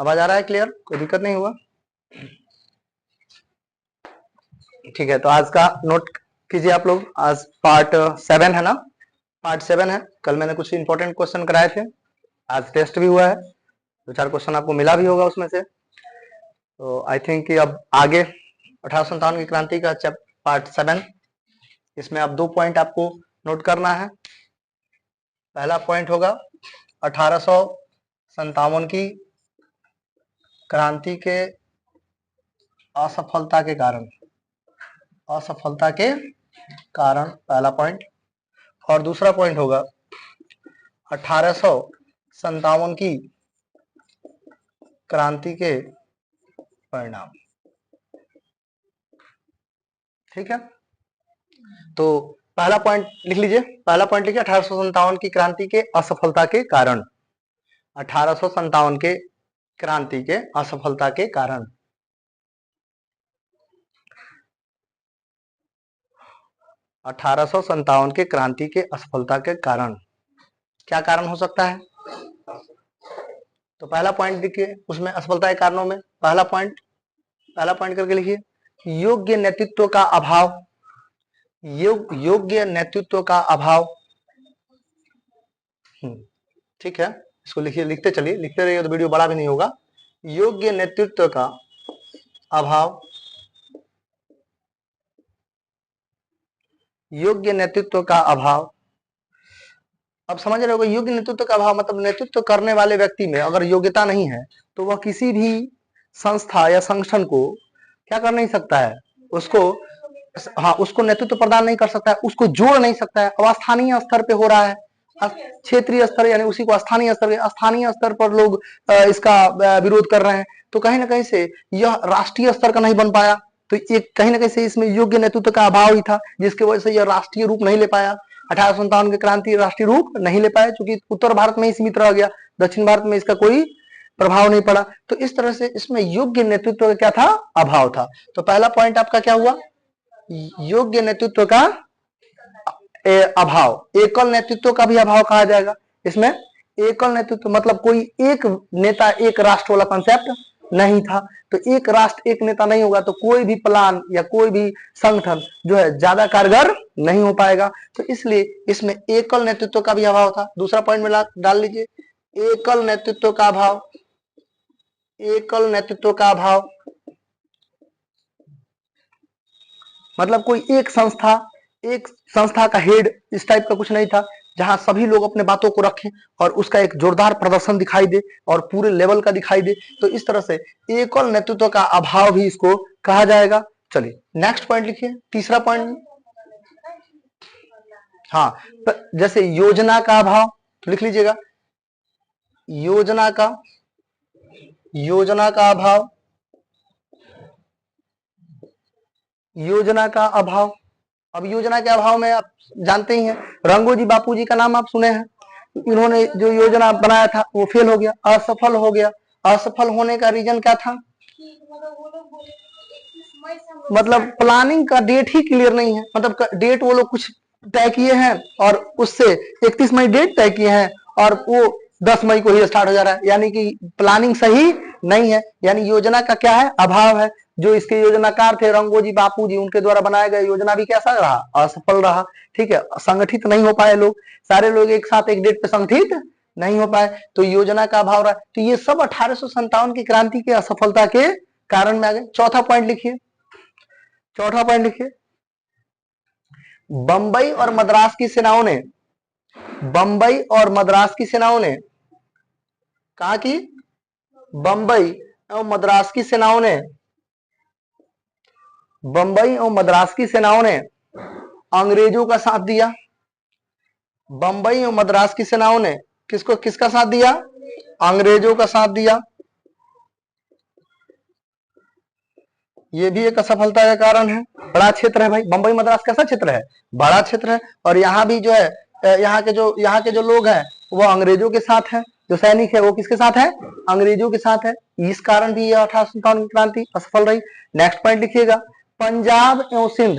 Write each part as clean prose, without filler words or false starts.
आवाज आ रहा है क्लियर? कोई दिक्कत नहीं हुआ? ठीक है, तो आज का नोट कीजिए आप लोग। आज पार्ट 7 है ना, पार्ट 7 है। कल मैंने कुछ इंपॉर्टेंट क्वेश्चन कराए थे, आज टेस्ट भी हुआ है, 2-4 क्वेश्चन आपको मिला भी होगा उसमें से। तो आई थिंक कि अब आगे 1857 की क्रांति का पार्ट 7, इसमें अब 2 पॉइंट आपको नोट करना है। पहला पॉइंट होगा 1857 की क्रांति के असफलता के कारण, असफलता के कारण पहला पॉइंट। और दूसरा पॉइंट होगा 1857 की क्रांति के परिणाम। ठीक है, तो पहला पॉइंट लिख लीजिए। पहला पॉइंट लिखिए 1857 की क्रांति के असफलता के कारण। 1857 के क्रांति के असफलता के कारण। 1857 के क्रांति के असफलता के कारण क्या कारण हो सकता है? तो पहला पॉइंट देखिए, उसमें असफलता के कारणों में पहला पॉइंट करके लिखिए, योग्य नेतृत्व का अभाव। योग्य नेतृत्व का अभाव। ठीक है, इसको लिखिए, लिखते चलिए, लिखते रहिए तो वीडियो बड़ा भी नहीं होगा। योग्य नेतृत्व का अभाव। योग्य नेतृत्व का अभाव। अब समझ रहे हो, योग्य नेतृत्व का अभाव मतलब नेतृत्व करने वाले व्यक्ति में अगर योग्यता नहीं है तो वह किसी भी संस्था या संगठन को क्या कर नहीं सकता है, उसको नेतृत्व प्रदान नहीं कर सकता है, उसको जोड़ नहीं सकता है। अब स्थानीय स्तर पे हो रहा है, क्षेत्रीय स्तर यानी उसी को स्थानीय स्तर पर लोग इसका विरोध कर रहे हैं, तो कहीं ना कहीं से यह राष्ट्रीय स्तर का नहीं बन पाया। तो ये कहीं ना कहीं से इसमें योग्य नेतृत्व का अभाव ही था, जिसकी वजह से यह राष्ट्रीय रूप नहीं ले पाया। 1857 की क्रांति राष्ट्रीय रूप नहीं ले पाया, क्योंकि उत्तर भारत में ही सीमित रह गया, दक्षिण भारत में इसका कोई प्रभाव नहीं पड़ा। तो इस तरह से इसमें योग्य नेतृत्व का क्या था, अभाव था। तो पहला पॉइंट आपका क्या हुआ, योग्य नेतृत्व का अभाव। एकल नेतृत्व का भी अभाव कहा जाएगा इसमें। एकल नेतृत्व मतलब कोई एक नेता एक राष्ट्र वाला कंसेप्ट नहीं था। तो एक राष्ट्र एक नेता नहीं होगा तो कोई भी प्लान या कोई भी संगठन जो है ज्यादा कारगर नहीं हो पाएगा। तो इसलिए इसमें एकल नेतृत्व का भी अभाव था। दूसरा पॉइंट में डाल लीजिए, एकल नेतृत्व का अभाव। एकल नेतृत्व का अभाव मतलब कोई एक संस्था का हेड इस टाइप का कुछ नहीं था, जहां सभी लोग अपने बातों को रखें और उसका एक जोरदार प्रदर्शन दिखाई दे और पूरे लेवल का दिखाई दे। तो इस तरह से एकल नेतृत्व का अभाव भी इसको कहा जाएगा। चलिए नेक्स्ट पॉइंट लिखिए, तीसरा पॉइंट। हाँ, जैसे योजना का अभाव लिख लीजिएगा, योजना का अभाव। योजना का अभाव। अब योजना के अभाव में आप जानते ही हैं, रंगोजी बापू जी का नाम आप सुने हैं। इन्होंने जो योजना बनाया था वो फेल हो गया, असफल हो गया। असफल होने का रीजन क्या था, मतलब प्लानिंग का डेट ही क्लियर नहीं है। मतलब डेट वो लोग कुछ तय किए हैं और उससे 31 मई डेट तय किए हैं और वो 10 मई को ही स्टार्ट हो जा रहा है, यानी कि प्लानिंग सही नहीं है। यानी योजना का क्या है, अभाव है। जो इसके योजनाकार थे रंगोजी बापू जी, उनके द्वारा बनाया गया योजना भी कैसा रहा, असफल रहा। ठीक है, संगठित नहीं हो पाए लोग, सारे लोग एक साथ एक डेट पे संगठित नहीं हो पाए, तो योजना का अभाव रहा। तो ये सब 1857 की क्रांति के असफलता के कारण में आ गए। चौथा पॉइंट लिखिए, बंबई और मद्रास की सेनाओं ने, बंबई और मद्रास की सेनाओं ने कहा कि बंबई और मद्रास की सेनाओं ने, बंबई और मद्रास की सेनाओं ने अंग्रेजों का साथ दिया। बंबई और मद्रास की सेनाओं ने किसका साथ दिया, अंग्रेजों का साथ दिया। ये भी एक असफलता का कारण है। बड़ा क्षेत्र है भाई, बंबई मद्रास कैसा क्षेत्र है, बड़ा क्षेत्र है। और यहाँ भी जो है यहाँ के जो लोग हैं वो अंग्रेजों के साथ हैं, जो सैनिक है वो किसके साथ है, अंग्रेजों के साथ है। इस कारण भी यह 1857 की क्रांति असफल रही। नेक्स्ट पॉइंट लिखिएगा, पंजाब एवं सिंध।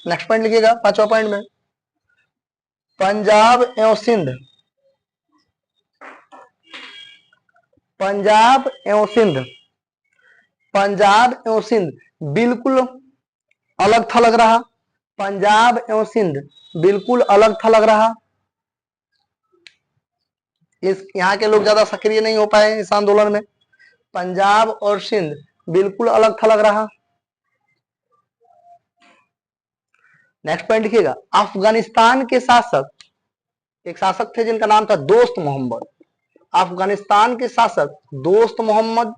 नेक्स्ट पॉइंट लिखिएगा 5वां पॉइंट में, पंजाब एवं सिंध। पंजाब एवं सिंध, पंजाब एवं सिंध बिल्कुल अलग था लग रहा, पंजाब एवं सिंध बिल्कुल अलग था लग रहा। इस यहाँ के लोग ज्यादा सक्रिय नहीं हो पाए इस आंदोलन में। पंजाब और सिंध बिल्कुल अलग था लग रहा। नेक्स्ट पॉइंट लिखिएगा, अफगानिस्तान के शासक, एक शासक थे जिनका नाम था दोस्त मोहम्मद। अफगानिस्तान के शासक दोस्त मोहम्मद,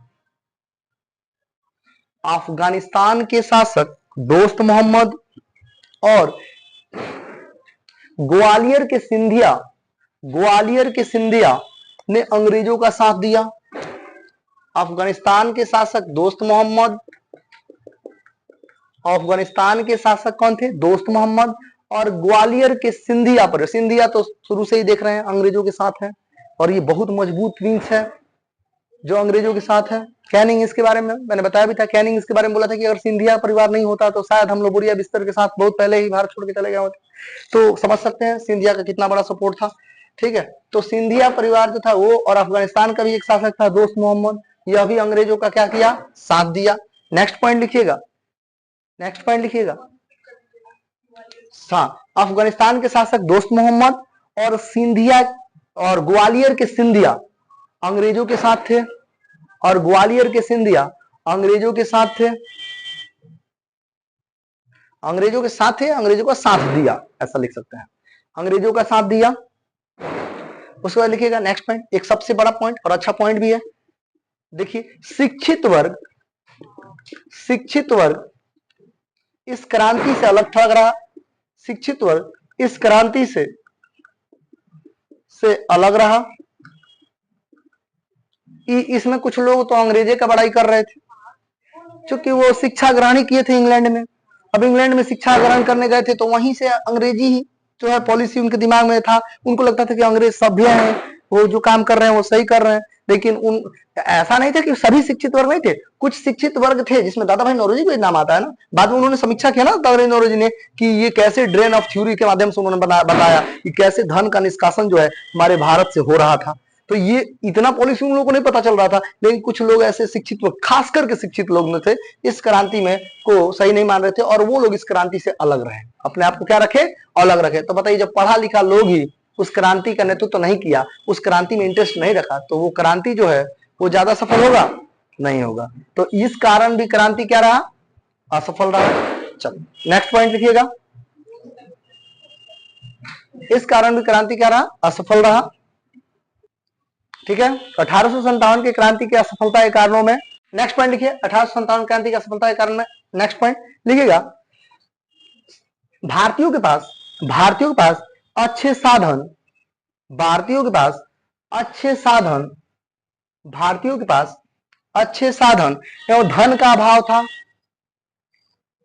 अफगानिस्तान के शासक दोस्त मोहम्मद और ग्वालियर के सिंधिया, ग्वालियर के सिंधिया ने अंग्रेजों का साथ दिया। अफगानिस्तान के शासक दोस्त मोहम्मद, अफगानिस्तान के शासक कौन थे? दोस्त मोहम्मद। और ग्वालियर के सिंधिया पर, सिंधिया तो शुरू से ही देख रहे हैं अंग्रेजों के साथ है और ये बहुत मजबूत विंग्स है जो अंग्रेजों के साथ है। कैनिंग इसके बारे में मैंने बताया भी था, कैनिंग इसके बारे में बोला था कि अगर सिंधिया परिवार नहीं होता तो शायद हम लोग बोरिया बिस्तर के साथ बहुत पहले ही भारत छोड़ के चले गए होते। तो समझ सकते हैं सिंधिया का कितना बड़ा सपोर्ट था। ठीक है, तो सिंधिया परिवार जो था वो, और अफगानिस्तान का भी एक शासक था दोस्त मोहम्मद, यह भी अंग्रेजों का क्या किया? साथ दिया। नेक्स्ट पॉइंट लिखिएगा, नेक्स्ट पॉइंट लिखिएगा। हाँ, अफगानिस्तान के शासक दोस्त मोहम्मद और सिंधिया और ग्वालियर के सिंधिया अंग्रेजों के साथ थे, और ग्वालियर के सिंधिया अंग्रेजों के साथ थे, अंग्रेजों के साथ थे, अंग्रेजों का साथ दिया, ऐसा लिख सकते हैं, अंग्रेजों का साथ दिया। उसके बाद लिखिएगा नेक्स्ट पॉइंट, एक सबसे बड़ा पॉइंट और अच्छा पॉइंट भी है। देखिए, शिक्षित वर्ग, शिक्षित वर्ग इस क्रांति से अलग था लग रहा। शिक्षित वर्ग इस क्रांति से अलग रहा। इसमें कुछ लोग तो अंग्रेजे का बड़ाई कर रहे थे क्योंकि वो शिक्षा ग्रहण किए थे इंग्लैंड में। अब इंग्लैंड में शिक्षा ग्रहण करने गए थे तो वहीं से अंग्रेजी ही जो है पॉलिसी उनके दिमाग में था। उनको लगता था कि अंग्रेज सभ्य हैं, वो जो काम कर रहे हैं वो सही कर रहे हैं। लेकिन उन ऐसा नहीं था कि सभी शिक्षित वर्ग नहीं थे, कुछ शिक्षित वर्ग थे जिसमें दादा भाई नौरोजी भी नाम आता है ना। बाद में उन्होंने समीक्षा किया ना दादा भाई नौरोजी ने कि ये कैसे ड्रेन ऑफ थ्योरी के माध्यम से उन्होंने बताया कि कैसे धन का निष्कासन जो है हमारे भारत से हो रहा था। तो ये इतना पॉलिसी उन लोगों को नहीं पता चल रहा था, लेकिन कुछ लोग ऐसे शिक्षित लोग, खास करके शिक्षित लोग में थे, इस क्रांति में को सही नहीं मान रहे थे और वो लोग इस क्रांति से अलग रहे, अपने आप को क्या रखे? अलग रखे। तो बताइए, जब पढ़ा लिखा लोग ही उस क्रांति का नेतृत्व नहीं किया, उस क्रांति में इंटरेस्ट नहीं रखा, तो वो क्रांति जो है वो ज्यादा सफल होगा? नहीं होगा। तो इस कारण भी क्रांति क्या रहा? असफल रहा। चलो नेक्स्ट पॉइंट लिखिएगा, इस कारण भी क्रांति क्या रहा? असफल रहा। ठीक है, 1857 की क्रांति की असफलता के कारणों में, नेक्स्ट पॉइंट लिखिए, 1857 क्रांति की असफलता के कारण में नेक्स्ट पॉइंट लिखिएगा, भारतीयों के पास अच्छे साधन, भारतीयों के पास अच्छे साधन, भारतीयों के पास अच्छे साधन एवं धन का अभाव था।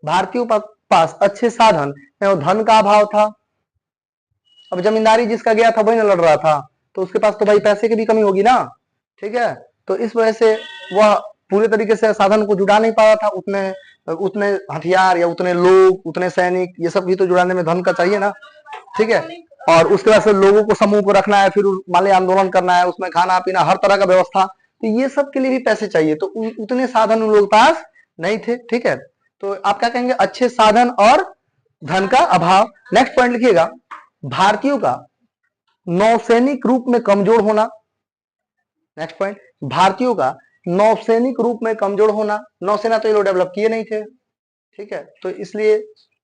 भारतीयों के पास अच्छे साधन एवं धन का अभाव था। अब जमींदारी जिसका गया था वही न लड़ रहा था, तो उसके पास तो भाई पैसे की भी कमी होगी ना। ठीक है, तो इस वजह से वह पूरे तरीके से साधन को जुड़ा नहीं पा रहा था। उतने हथियार या उतने लोग, उतने सैनिक, ये सब भी तो जुड़ाने में धन का चाहिए ना। ठीक है, और उसके बाद से लोगों को समूह को रखना है, फिर मान लिया आंदोलन करना है, उसमें खाना पीना हर तरह का व्यवस्था, तो ये सब के लिए भी पैसे चाहिए, तो उतने साधन उन लोगों के पास नहीं थे। ठीक है, तो आप क्या कहेंगे? अच्छे साधन और धन का अभाव। नेक्स्ट पॉइंट लिखिएगा, भारतीयों का नौसैनिक रूप में कमजोर होना। नेक्स्ट पॉइंट, भारतीयों का नौसैनिक रूप में कमजोर होना। नौसेना तो ये लोग डेवलप किए नहीं थे। ठीक है, तो इसलिए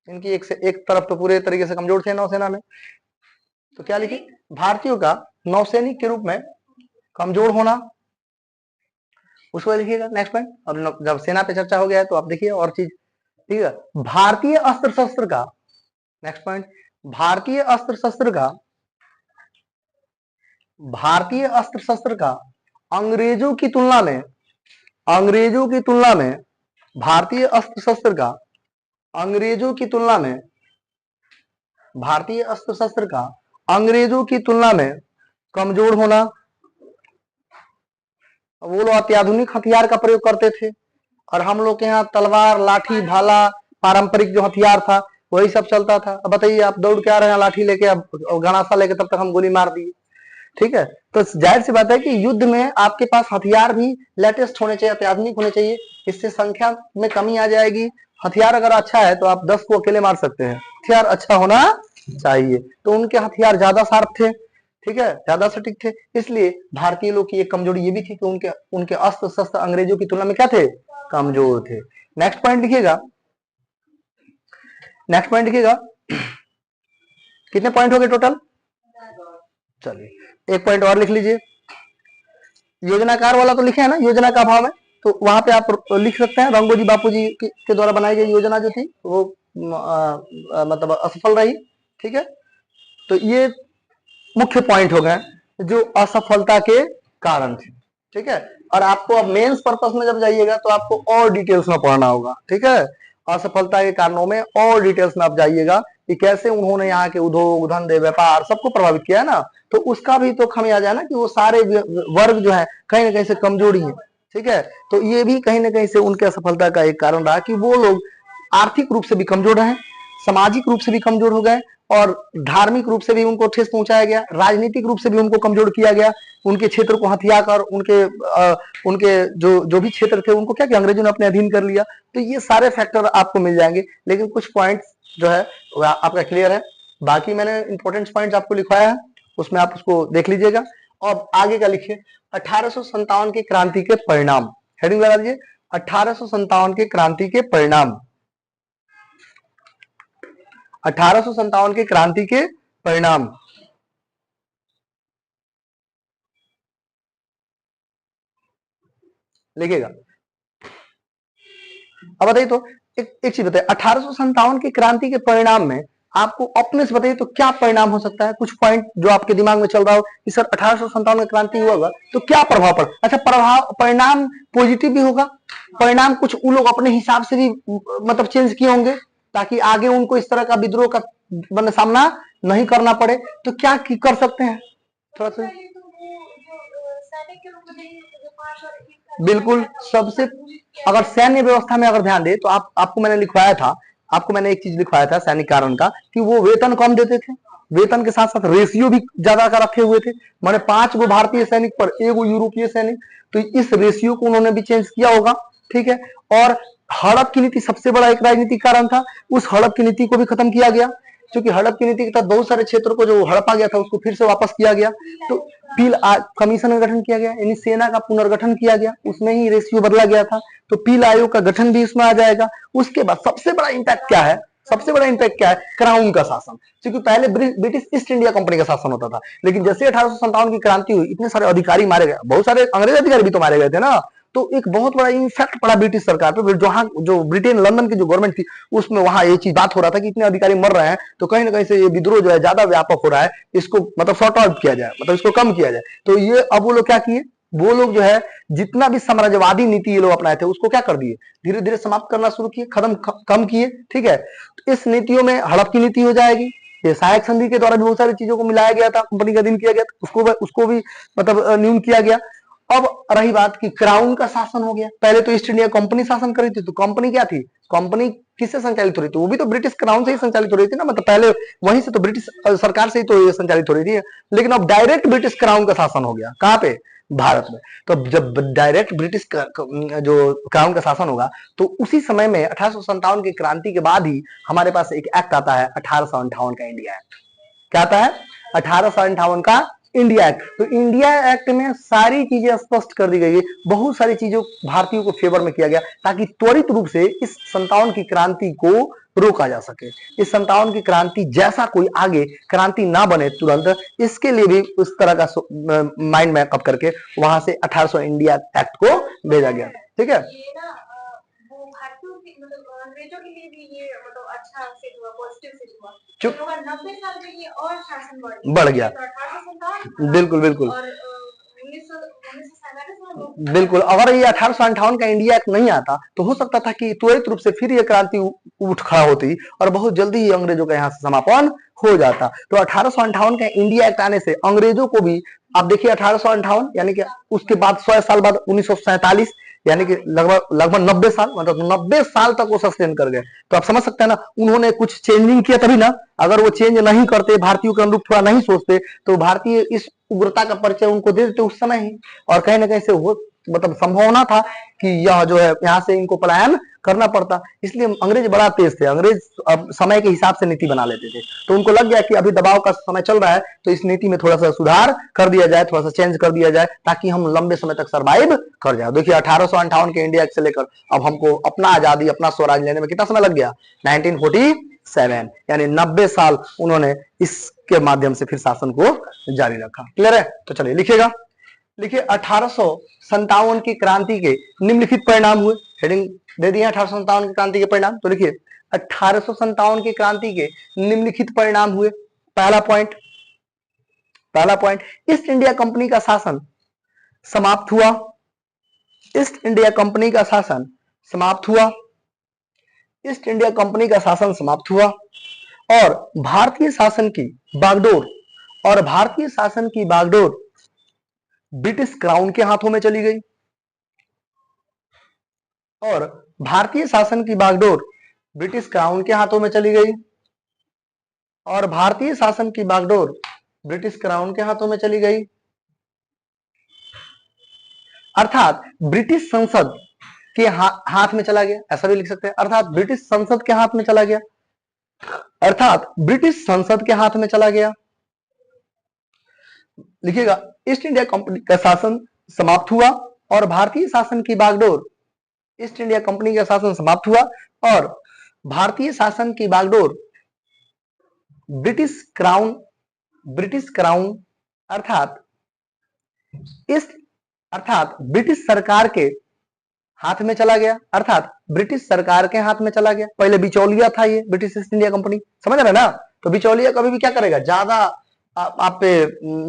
इनकी एक तरफ तो पूरे तरीके से कमजोर थे नौसेना में। तो क्या लिखिए? भारतीयों का नौसैनिक के रूप में कमजोर होना। उसको लिखिएगा नेक्स्ट पॉइंट। अब जब सेना पे चर्चा हो गया है तो आप देखिए और चीज। ठीक है, भारतीय अस्त्र शस्त्र का, नेक्स्ट पॉइंट, भारतीय अस्त्र शस्त्र का, भारतीय अस्त्र शस्त्र का अंग्रेजों की तुलना में, अंग्रेजों की तुलना में भारतीय अस्त्र शस्त्र का, अंग्रेजों की तुलना में, भारतीय अस्त्र शस्त्र का अंग्रेजों की तुलना में कमजोर होना। वो लोग अत्याधुनिक हथियार का प्रयोग करते थे और हम लोग के यहाँ तलवार, लाठी, भाला, पारंपरिक जो हथियार था वही सब चलता था। अब बताइए, आप दौड़ के आ रहे हैं लाठी लेके, अब गणासा लेके, तब तक हम गोली मार दिए। ठीक है। तो जाहिर सी बात है कि युद्ध में आपके पास हथियार भी लेटेस्ट होने चाहिए, अत्याधुनिक होने चाहिए, इससे संख्या में कमी आ जाएगी। हथियार अगर अच्छा है तो आप 10 को अकेले मार सकते हैं, हथियार अच्छा होना चाहिए। तो उनके हथियार ज्यादा शार्प थे, ठीक है, ज्यादा सटीक थे। इसलिए भारतीय लोग की एक कमजोरी ये भी थी कि उनके उनके अस्त्र शस्त्र अंग्रेजों की तुलना में क्या थे, कमजोर थे। नेक्स्ट पॉइंट लिखिएगा, नेक्स्ट पॉइंट लिखिएगा। कितने पॉइंट हो गए टोटल? चलिए एक पॉइंट और लिख लीजिए। योजनाकार वाला तो लिखे है ना, योजना का अभाव है, तो वहां पे आप लिख सकते हैं रंगोजी बापूजी के द्वारा बनाई गई योजना जो थी वो मतलब असफल रही, ठीक है। तो ये मुख्य पॉइंट हो गए जो असफलता के कारण थे, ठीक है। और आपको अब मेंस पर्पस में जब जाइएगा तो आपको और डिटेल्स में पढ़ना होगा, ठीक है। असफलता के कारणों में और डिटेल्स में आप जाइएगा कि कैसे उन्होंने यहाँ के उद्योग धंधे व्यापार सबको प्रभावित किया है ना, तो उसका भी तो खामियाजा जाए ना कि वो सारे वर्ग जो है कहीं ना कहीं से कमजोरी है, ठीक है। तो ये भी कहीं ना कहीं से उनके असफलता का एक कारण रहा कि वो लोग आर्थिक रूप से भी कमजोर रहे, सामाजिक रूप से भी कमजोर हो गए, और धार्मिक रूप से भी उनको ठेस पहुंचाया गया, राजनीतिक रूप से भी उनको कमजोर किया गया। उनके क्षेत्र को हथिया कर उनके जो भी क्षेत्र थे उनको क्या किया, अंग्रेजों ने अपने अधीन कर लिया। तो ये सारे फैक्टर आपको मिल जाएंगे, लेकिन कुछ पॉइंट्स जो है आपका क्लियर है। बाकी मैंने इंपॉर्टेंट पॉइंट्स आपको लिखवाया है, उसमें आप उसको देख लीजिएगा। और आगे का लिखिए 1857 की क्रांति के परिणाम, हेडिंग लगा दीजिए 1857 की क्रांति के परिणाम। 1857 की क्रांति के परिणाम लिखिएगा। अब बताइए तो एक चीज बताइए, 1857 की क्रांति के परिणाम में आपको अपने से बताइए तो क्या परिणाम हो सकता है? कुछ पॉइंट जो आपके दिमाग में चल रहा हो कि सर 1857 में क्रांति हुआ होगा तो क्या प्रभाव पड़, अच्छा प्रभाव परिणाम पॉजिटिव भी होगा, परिणाम कुछ उन लोग अपने हिसाब से भी मतलब चेंज किए होंगे ताकि आगे उनको इस तरह का विद्रोह का सामना नहीं करना पड़े। तो क्या कर सकते हैं थोड़ा सा? बिल्कुल, सबसे अगर सैन्य व्यवस्था में अगर ध्यान दे तो आपको मैंने लिखवाया था, आपको मैंने एक चीज लिखवाया था सैनिक कारण का कि वो वेतन कम देते थे, वेतन के साथ साथ रेशियो भी ज्यादा का रखे हुए थे, माने 5 गो भारतीय सैनिक पर 1 गो यूरोपीय सैनिक। तो इस रेशियो को उन्होंने भी चेंज किया होगा, ठीक है। और हड़प की नीति सबसे बड़ा एक राजनीतिक कारण था, उस हड़प की नीति को भी खत्म किया गया, क्योंकि हड़प की नीति के तहत बहुत सारे क्षेत्रों को जो हड़पा गया था उसको फिर से वापस किया गया। तो पील कमीशन का गठन किया गया, यानी सेना का पुनर्गठन किया गया, उसमें ही रेशियो बदला गया था। तो पील आयोग का गठन भी इसमें आ जाएगा। उसके बाद सबसे बड़ा इंपैक्ट क्या है, सबसे बड़ा इंपैक्ट क्या है? क्राउन का शासन, क्योंकि पहले ब्रिटिश ईस्ट इंडिया कंपनी का शासन होता था, लेकिन जैसे 1857 की क्रांति हुई इतने सारे अधिकारी मारे गए, बहुत सारे अंग्रेज अधिकारी भी तो मारे गए थे ना। तो एक बहुत बड़ा इम्पैक्ट पड़ा ब्रिटिश सरकार पे, जहां जो ब्रिटेन लंदन की जो गवर्नमेंट थी उसमें वहां ये चीज बात हो रहा था कि इतने अधिकारी मर रहे हैं, तो कहीं ना कहीं से ये विद्रोह जो है ज्यादा व्यापक हो रहा है, इसको मतलब सॉर्ट आउट किया जाए, मतलब इसको कम किया जाए। तो ये अब वो लोग क्या किए, वो लोग जो है जितना भी साम्राज्यवादी नीति ये लोग अपनाए थे उसको क्या कर दिए, धीरे धीरे समाप्त करना शुरू किए, खत्म कम किए, ठीक है। तो इस नीतियों में हड़प की नीति हो जाएगी, ये सहायक संधि के द्वारा भी बहुत सारी चीजों को मिलाया गया था, कंपनी का अधीन किया गया था, उसको भी मतलब न्यून किया गया। अब रही बात कि क्राउन का शासन हो गया, पहले तो ईस्ट इंडिया कंपनी शासन कर रही थी, तो कंपनी क्या थी, कंपनी किससे संचालित हो रही थी, वो भी तो ब्रिटिश क्राउन से ही संचालित हो रही थी ना, मतलब पहले वहीं से तो ब्रिटिश सरकार से ही तो ये संचालित हो रही थी। लेकिन अब डायरेक्ट ब्रिटिश क्राउन का शासन हो गया, कहां पे, भारत में। तो जब डायरेक्ट ब्रिटिश जो क्राउन का शासन होगा तो उसी समय में 1857 की क्रांति के बाद ही हमारे पास एक एक्ट आता है 1858 का इंडिया एक्ट। क्या आता है? 1858 का इंडिया एक्ट। तो इंडिया एक्ट में सारी चीजें स्पष्ट कर दी गई है, बहुत सारी चीजों भारतीयों को फेवर में किया गया ताकि त्वरित रूप से इस 57 की क्रांति को रोका जा सके, इस 57 की क्रांति जैसा कोई आगे क्रांति ना बने तुरंत, इसके लिए भी उस तरह का माइंड मैकअप करके वहां से 1800 इंडिया एक्ट को भेजा गया, ठीक है। अंग्रेजों के लिए भी ये मतलब अच्छा से हुआ, पॉजिटिव से हुआ। 90 साल में ये और शासन बढ़ गया, तो बिल्कुल बिल्कुल, और 1947 बिल्कुल। अगर ये 1858 का इंडिया एक्ट नहीं आता तो हो सकता था कि त्वरित रूप से फिर ये क्रांति उठ खड़ा होती और बहुत जल्दी ही अंग्रेजों का यहाँ से समापन हो जाता। तो 1858 का इंडिया एक्ट आने से अंग्रेजों को भी, आप देखिए 1858 यानी कि उसके बाद 100 साल बाद 1947, यानी कि लगभग 90 साल, मतलब 90 साल तक वो सस्टेन कर गए। तो आप समझ सकते हैं ना, उन्होंने कुछ चेंजिंग किया तभी ना। अगर वो चेंज नहीं करते, भारतीयों के अनुरूप थोड़ा नहीं सोचते, तो भारतीय इस उग्रता का परिचय उनको दे देते उस समय ही। और कहीं ना कहीं से वो मतलब संभावना था कि यह जो है यहाँ से इनको पलायन करना पड़ता। इसलिए अंग्रेज बड़ा तेज थे, अंग्रेज अब समय के हिसाब से नीति बना लेते थे। तो उनको लग गया कि अभी दबाव का समय चल रहा है, तो इस नीति में थोड़ा सा सुधार कर दिया जाए, थोड़ा सा चेंज कर दिया जाए, ताकि हम लंबे समय तक सर्वाइव कर जाए। देखिए 1858 के इंडिया से लेकर अब हमको अपना आजादी, अपना स्वराज लेने में कितना समय लग गया, 1947, यानी 90 साल उन्होंने इसके माध्यम से फिर शासन को जारी रखा। क्लियर है? तो चलिए लिखिएगा, लिखिए 1857 की क्रांति के निम्नलिखित परिणाम हुए। हेडिंग दे दिए 1857 की क्रांति के परिणाम। तो लिखिए 1857 की क्रांति के निम्नलिखित परिणाम हुए। पहला पॉइंट, ईस्ट इंडिया कंपनी का शासन समाप्त हुआ। ईस्ट इंडिया कंपनी का शासन समाप्त हुआ। ईस्ट इंडिया कंपनी का शासन समाप्त हुआ और भारतीय शासन की बागडोर ब्रिटिश क्राउन के हाथों में चली गई। और भारतीय शासन की बागडोर ब्रिटिश क्राउन के हाथों में चली गई। और भारतीय शासन की बागडोर ब्रिटिश क्राउन के हाथों में चली गई, अर्थात ब्रिटिश संसद के हाथ में चला गया। ऐसा भी लिख सकते हैं, अर्थात ब्रिटिश संसद के हाथ में चला गया, अर्थात ब्रिटिश संसद के हाथ में चला गया। लिखिएगा, ईस्ट इंडिया कंपनी का शासन समाप्त हुआ और भारतीय शासन की बागडोर, ईस्ट इंडिया कंपनी का शासन समाप्त हुआ और भारतीय शासन की बागडोर ब्रिटिश क्राउन अर्थात ब्रिटिश सरकार के हाथ में चला गया, अर्थात ब्रिटिश सरकार के हाथ में चला गया। पहले बिचौलिया था ये ब्रिटिश ईस्ट इंडिया कंपनी, समझ रहे ना। तो बिचौलिया कभी भी क्या करेगा, ज्यादा आप पे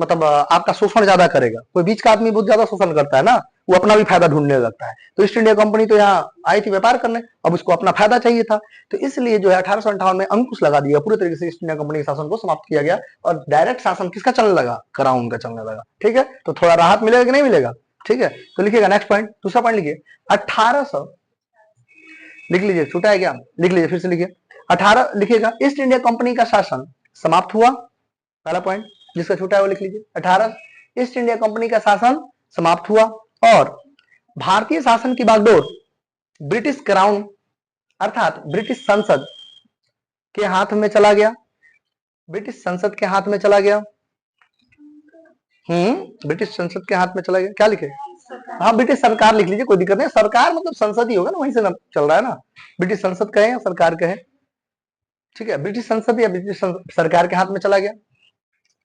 मतलब आपका शोषण ज्यादा करेगा। कोई बीच का आदमी बहुत ज्यादा शोषण करता है ना, वो अपना भी फायदा ढूंढने लगता है। तो ईस्ट इंडिया कंपनी तो यहाँ आई थी व्यापार करने, अब उसको अपना फायदा चाहिए था। तो इसलिए जो है 1858 में अंकुश लगा दिया, पूरे तरीके से ईस्ट इंडिया कंपनी के शासन को समाप्त किया गया और डायरेक्ट शासन किसका चलने लगा, क्राउन का चलने लगा। ठीक है, तो थोड़ा राहत मिलेगा कि नहीं मिलेगा। ठीक है, तो लिखिएगा नेक्स्ट पॉइंट, दूसरा पॉइंट लिखिए 1800, लिख लीजिए, छूटा है क्या, लिख लीजिए, फिर से लिखिए 18, लिखिएगा ईस्ट इंडिया कंपनी का शासन समाप्त हुआ। पहला पॉइंट जिसका छूटा है वो लिख लीजिए, 18 ईस्ट इंडिया कंपनी का शासन समाप्त हुआ और भारतीय शासन की बागडोर ब्रिटिश क्राउन अर्थात ब्रिटिश संसद के हाथ में चला गया, ब्रिटिश संसद के हाथ में चला गया। ब्रिटिश संसद के हाथ में चला गया, क्या लिखे, हाँ ब्रिटिश सरकार लिख लीजिए, कोई दिक्कत नहीं। सरकार मतलब संसद ही होगा ना, वहीं से ना चल रहा है ना, ब्रिटिश संसद कहे या सरकार कहे। ठीक है, ब्रिटिश संसद या ब्रिटिश सरकार के हाथ में चला गया।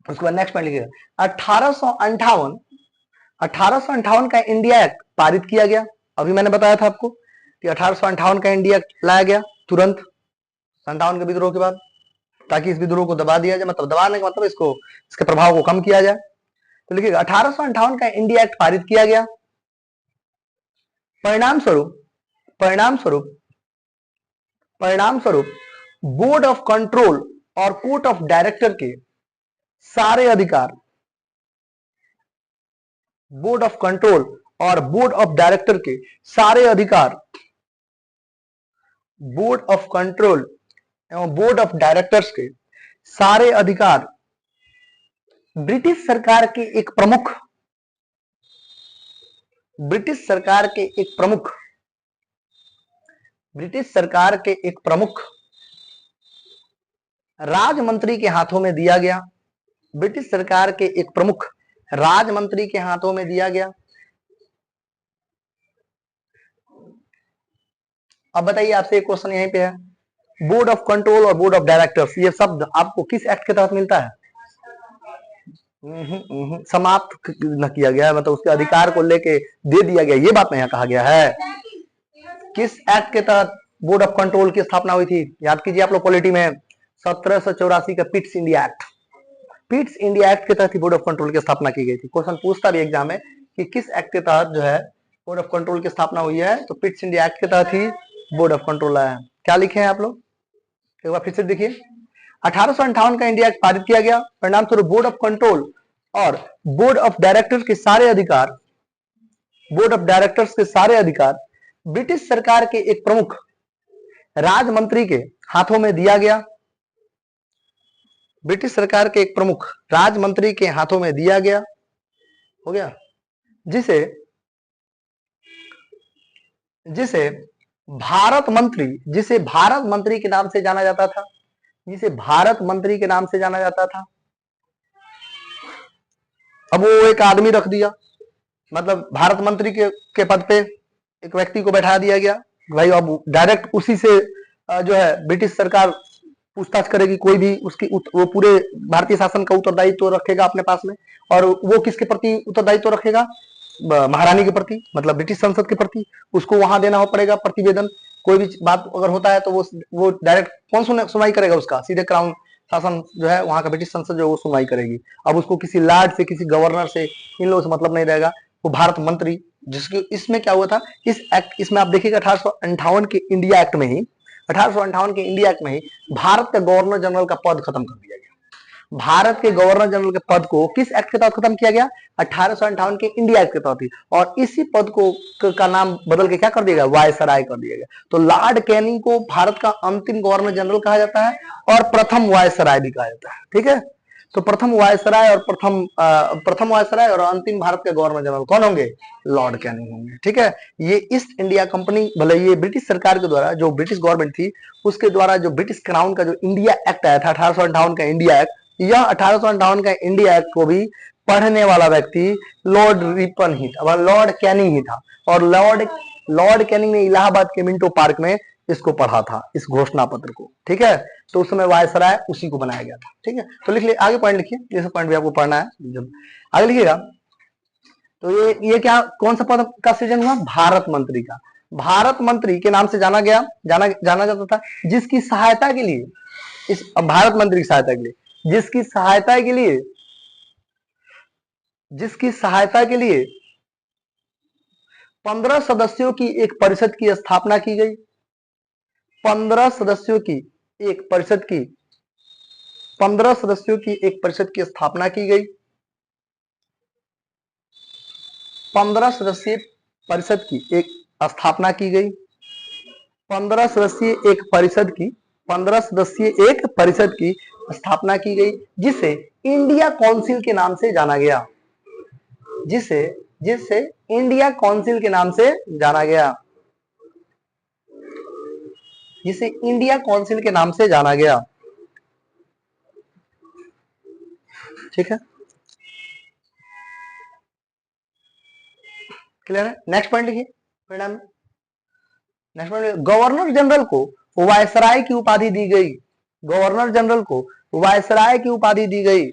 उसके बाद नेक्स्ट पॉइंट लिखिएगा 1858 का इंडिया एक्ट पारित किया गया। अभी मैंने बताया था आपको कि 1858 का इंडिया एक्ट लाया गया तुरंत 57 के विद्रोह के बाद, ताकि इस विद्रोह को दबा दिया जाए, मतलब दबाने का मतलब इसको, इसके प्रभाव को कम किया जाए। तो लिखिएगा 1858 का इंडिया एक्ट पारित किया गया। परिणाम स्वरूप बोर्ड ऑफ कंट्रोल और कोर्ट ऑफ डायरेक्टर के सारे अधिकार, बोर्ड ऑफ कंट्रोल और बोर्ड ऑफ डायरेक्टर के सारे अधिकार, बोर्ड ऑफ कंट्रोल एवं बोर्ड ऑफ डायरेक्टर्स के सारे अधिकार ब्रिटिश सरकार के एक प्रमुख, ब्रिटिश सरकार के एक प्रमुख राजमंत्री के हाथों में दिया गया। ब्रिटिश सरकार के एक प्रमुख राजमंत्री के हाथों में दिया गया। अब बताइए, आपसे एक क्वेश्चन यहीं पे है, बोर्ड ऑफ कंट्रोल और बोर्ड ऑफ डायरेक्टर्स, ये शब्द आपको किस एक्ट के तहत मिलता है? समाप्त न किया गया है, मतलब उसके अधिकार को लेके दे दिया गया, ये बात नहीं कहा गया है। किस एक्ट के तहत बोर्ड ऑफ कंट्रोल की स्थापना हुई थी? याद कीजिए आप लोग पॉलिटी में 1784 का Pitt's India act, Pitt's India act के तहत ही बोर्ड ऑफ कंट्रोल की स्थापना की गई थी। क्वेश्चन पूछता भी एग्जाम में कि किस एक्ट के तहत जो है बोर्ड ऑफ कंट्रोल की स्थापना हुई है, तो पिट्स इंडिया एक्ट के तहत ही बोर्ड ऑफ कंट्रोल आया है। क्या लिखे हैं आप लोग, एक बार फिर से देखिए, 1858 का इंडिया एक्ट पारित किया गया। परिणाम स्वरूप बोर्ड ऑफ कंट्रोल और बोर्ड ऑफ डायरेक्टर के सारे अधिकार बोर्ड ऑफ डायरेक्टर्स के सारे अधिकार ब्रिटिश सरकार के एक प्रमुख राजमंत्री के हाथों में दिया गया। ब्रिटिश सरकार के एक प्रमुख राजमंत्री के हाथों में दिया गया, हो गया, जिसे जिसे भारत मंत्री के नाम से जाना जाता था, जिसे भारत मंत्री के नाम से जाना जाता था। अब वो एक आदमी रख दिया, मतलब भारत मंत्री के पद पे एक व्यक्ति को बैठा दिया गया। भाई अब डायरेक्ट उसी से जो है ब्रिटिश सरकार पूछताछ करेगी, कोई भी उसकी वो पूरे भारतीय शासन का उत्तरदायित्व रखेगा अपने पास में। और वो किसके प्रति उत्तरदायित्व रखेगा? महारानी के प्रति, मतलब ब्रिटिश संसद के प्रति। उसको वहां देना पड़ेगा प्रतिवेदन। कोई भी बात अगर होता है तो वो डायरेक्ट कौन सुनवाई करेगा? उसका सीधे क्राउन शासन जो है वहां का ब्रिटिश संसद जो है वो सुनवाई करेगी। अब उसको किसी लॉर्ड से, किसी गवर्नर से, इन लोगों से मतलब नहीं रहेगा। वो भारत मंत्री, जिसके इसमें क्या हुआ था, इसमें आप देखिएगा 1858 के इंडिया एक्ट में ही 1858 के इंडिया एक्ट में ही भारत का गवर्नर जनरल का पद खत्म कर दिया गया। भारत के गवर्नर जनरल के पद को किस एक्ट के तहत खत्म किया गया? 1858 के इंडिया एक्ट के तहत ही। और इसी पद को का नाम बदल के क्या कर दिया गया? वायसराय कर दिया गया। तो लॉर्ड कैनिंग को भारत का अंतिम गवर्नर जनरल कहा जाता है और प्रथम वायसराय भी कहा जाता है। ठीक है, तो प्रथम वायसराय और अंतिम भारत के गवर्नर जनरल कौन होंगे? लॉर्ड कैनिंग होंगे। ठीक है, ये ईस्ट इंडिया कंपनी, भले ये ब्रिटिश सरकार के द्वारा, जो ब्रिटिश गवर्नमेंट थी उसके द्वारा जो ब्रिटिश क्राउन का जो इंडिया एक्ट आया था 1858 का इंडिया एक्ट, यह 1858 का इंडिया एक्ट को भी पढ़ने वाला व्यक्ति लॉर्ड रिपन ही था, लॉर्ड कैनिंग ही था। और लॉर्ड कैनिंग ने इलाहाबाद के मिंटो पार्क में इसको पढ़ा था, इस घोषणा पत्र को। ठीक है, तो उस समय वायसराय उसी को बनाया गया था। ठीक है, तो लिख लिया, आगे पॉइंट लिखिए, ये सब पॉइंट भी आपको पढ़ना है जब आगे लिखिएगा। तो ये क्या, कौन सा पद का सृजन हुआ? भारत मंत्री का। भारत मंत्री के नाम से जाना जाता था, जिसकी सहायता के लिए, इस भारत मंत्री की सहायता के लिए, जिसकी सहायता के लिए 15 सदस्यों की एक परिषद की स्थापना की गई। 15 सदस्यों की एक परिषद की 15 सदस्यों की एक परिषद की स्थापना की गई। 15 सदस्यीय परिषद की एक स्थापना की गई। 15 सदस्यीय एक परिषद की 15 सदस्यीय एक परिषद की स्थापना की गई, जिसे इंडिया काउंसिल के नाम से जाना गया। जिसे इंडिया काउंसिल के नाम से जाना गया। जिसे इंडिया काउंसिल के नाम से जाना गया। ठीक है, क्लियर है? नेक्स्ट पॉइंट लिखिए परिणाम में। नेक्स्ट पॉइंट, गवर्नर जनरल को वायसराय की उपाधि दी गई। गवर्नर जनरल को वायसराय की उपाधि दी गई।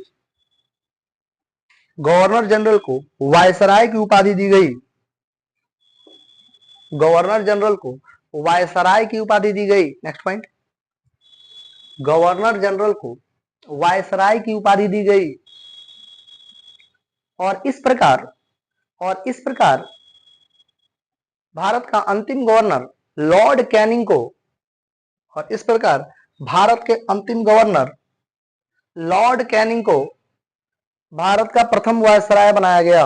गवर्नर जनरल को वायसराय की उपाधि दी गई। गवर्नर जनरल को वायसराय की उपाधि दी गई। नेक्स्ट पॉइंट, गवर्नर जनरल को वायसराय की उपाधि दी गई। और इस प्रकार भारत का अंतिम गवर्नर लॉर्ड कैनिंग को, और इस प्रकार भारत के अंतिम गवर्नर लॉर्ड कैनिंग को भारत का प्रथम वायसराय बनाया गया।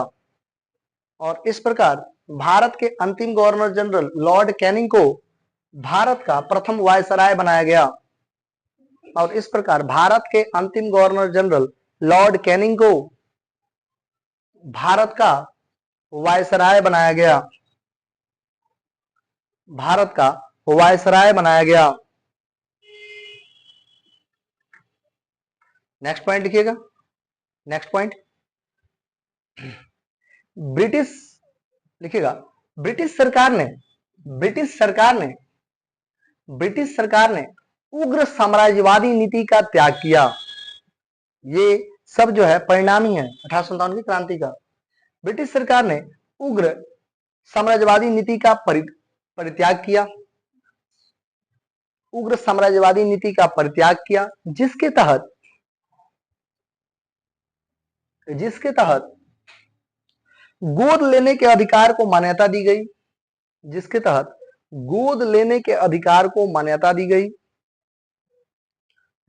और इस प्रकार भारत के अंतिम गवर्नर जनरल लॉर्ड कैनिंग को भारत का प्रथम वायसराय बनाया गया। और इस प्रकार भारत के अंतिम गवर्नर जनरल लॉर्ड कैनिंग को भारत का वायसराय बनाया गया। भारत का वायसराय बनाया गया। नेक्स्ट पॉइंट लिखिएगा। नेक्स्ट पॉइंट, ब्रिटिश लिखिएगा, ब्रिटिश सरकार ने उग्र साम्राज्यवादी नीति का त्याग किया। ये सब जो है परिणामी है 1857 की क्रांति का। ब्रिटिश सरकार ने उग्र साम्राज्यवादी नीति का परित्याग किया। उग्र साम्राज्यवादी नीति का परित्याग किया, जिसके तहत गोद लेने के अधिकार को मान्यता दी गई। जिसके तहत गोद लेने के अधिकार को मान्यता दी गई।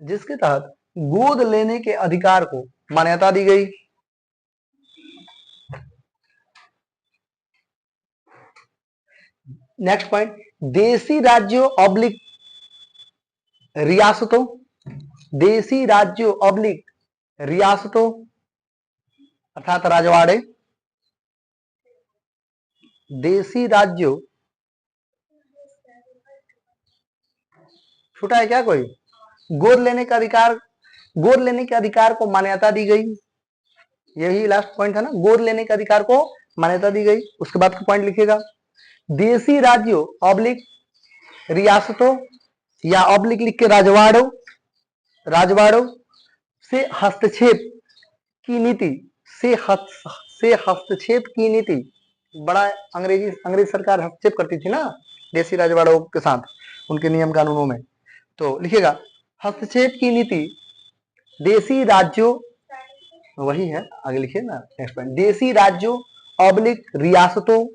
जिसके तहत गोद लेने के अधिकार को मान्यता दी गई। नेक्स्ट पॉइंट, देशी राज्यों ऑब्लिक रियासतों, देशी राज्यों ऑब्लिक रियासतों अर्थात राजवाड़े, देशी राज्यों, छूटा है क्या कोई? गोद लेने का अधिकार, गोद लेने के अधिकार को मान्यता दी गई, यही लास्ट पॉइंट है ना, गोद लेने के अधिकार को मान्यता दी गई। उसके बाद का पॉइंट लिखिएगा, देशी राज्यों ऑब्लिक रियासतों या ऑब्लिक लिख के राजवाड़ों, राजवाड़ों से हस्तक्षेप की नीति, से हस्तक्षेप की नीति, बड़ा अंग्रेज सरकार हस्तक्षेप करती थी ना देशी राजवाड़ों के साथ उनके नियम कानूनों में, तो लिखिएगा हस्तक्षेप की नीति देशी राज्यों, वही है आगे लिखिए ना नेक्स्ट पॉइंट, देशी राज्यों ऑब्लिक रियासतों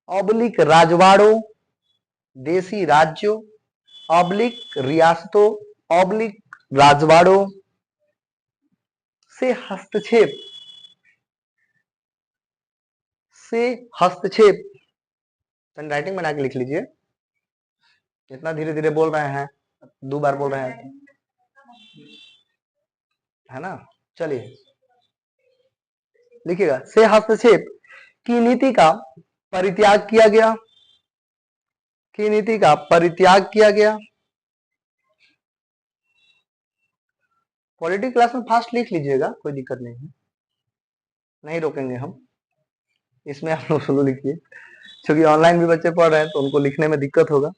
ऑब्लिक राजवाड़ों, देशी राज्यों ऑब्लिक रियासतों ऑब्लिक राजवाड़ों से हस्तक्षेप, से हस्तक्षेप, राइटिंग बना के लिख लीजिए, इतना धीरे धीरे बोल रहे हैं, 2 बार बोल रहे हैं, है ना। चलिए लिखिएगा, से हस्तक्षेप की नीति का परित्याग किया गया, की नीति का परित्याग किया गया। पॉलिटिक्स क्लास में फास्ट लिख लीजिएगा, कोई दिक्कत नहीं है, नहीं रोकेंगे हम, इसमें आप लोग स्लो लिखिए, क्योंकि ऑनलाइन भी बच्चे पढ़ रहे हैं तो उनको लिखने में दिक्कत होगा।